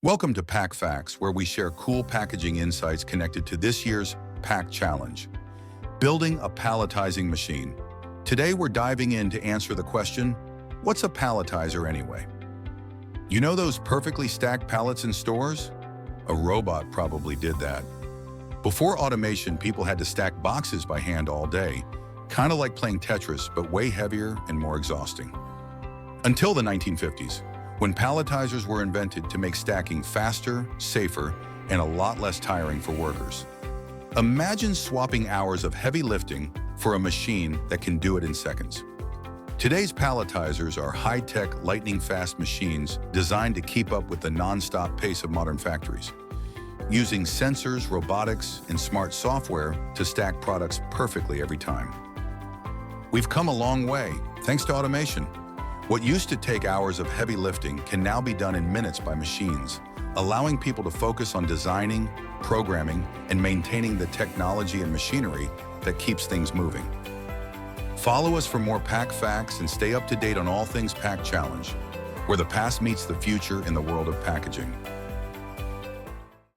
Welcome to Pack Facts, where we share cool packaging insights connected to this year's Pack Challenge, building a palletizing machine. Today, we're diving in to answer the question, what's a palletizer anyway? You know those perfectly stacked pallets in stores? A robot probably did that. Before automation, people had to stack boxes by hand all day, kind of like playing Tetris, but way heavier and more exhausting. Until the 1950s, when palletizers were invented to make stacking faster, safer, and a lot less tiring for workers. Imagine swapping hours of heavy lifting for a machine that can do it in seconds. Today's palletizers are high-tech, lightning-fast machines designed to keep up with the non-stop pace of modern factories, using sensors, robotics, and smart software to stack products perfectly every time. We've come a long way, thanks to automation. What used to take hours of heavy lifting can now be done in minutes by machines, allowing people to focus on designing, programming, and maintaining the technology and machinery that keeps things moving. Follow us for more Pack Facts and stay up to date on all things Pack Challenge, where the past meets the future in the world of packaging.